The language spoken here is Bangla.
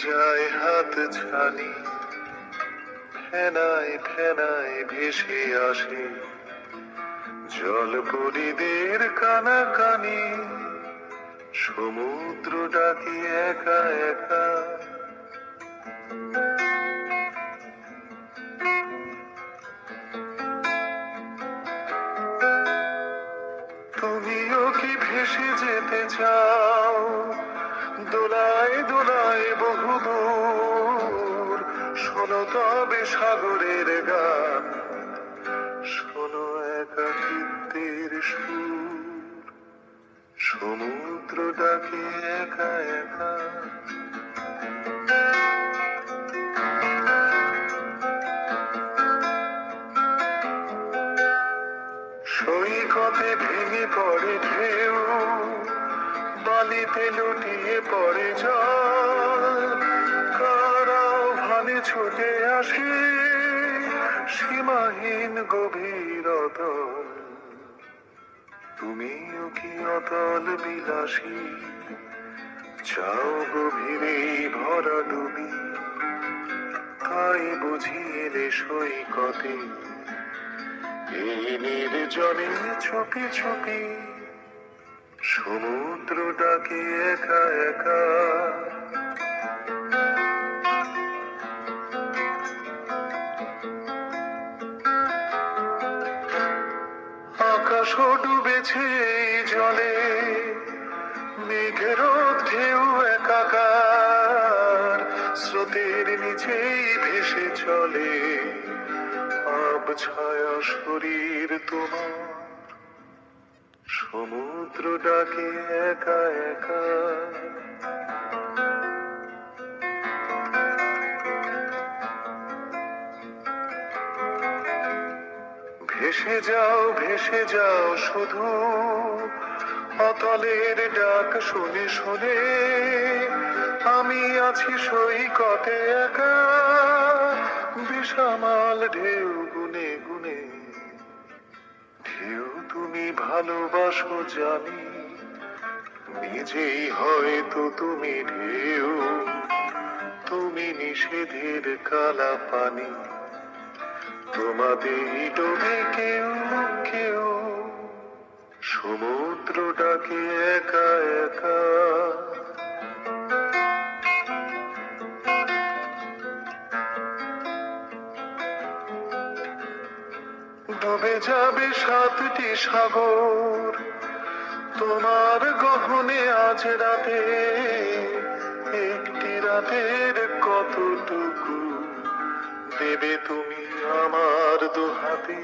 যায় হাত ছানি, ফেনায় ফেনায় ভেসে আসে জল পরিদের কানাকানি। সমুদ্র ডাকি একা একা, তুমিও কি ভেসে যেতে চাও দোলায় দোলায় বহুদূর? শোনো তবে সাগরের গান, শোনো একাকিত্বের সুর। সমুদ্র ডাকে একা একা, সৈকতে ভেঙে পড়ে ঢেউ, বালিতে লুটিয়ে পড়ে জল। কারাও ভানে ছুটে আসে সীমাহীন গভীর অতল। তুমিও কি অতল বিলাসী, চাও গভীরে ভরা ডুবি? তাই বুঝি এলে সৈকতে এই নির্জনে চুপি চুপি। সমুদ্র ডাকে একা একা, আকাশও ডুবেছে এই জলে, মেঘের ঢেউ একাকার। স্রোতের নিচেই ভেসে চলে আবছায়া শরীর তোমার। সমুদ্র ডাকে একা একা, ভেসে যাও শুধু অতলের ডাক শুনে শুনে। আমি আছি সৈকতে একা, বিষামাল ঢেউ গুনে গুনে। ঢেউ তুমি ভালোবাসো জানি, নিজেই হয়তো তুমি ঢেউ। তুমি নিষেধের কালা পানি, তোমাদের ডোবে কেউ কেউ। সমুদ্র ডাকে একা একা, ডুবে যাবে 7টি সাগর তোমার গহনে আজ রাতে। একটি রাতের কতটুকু দেবে তুমি আমার দুহাতে?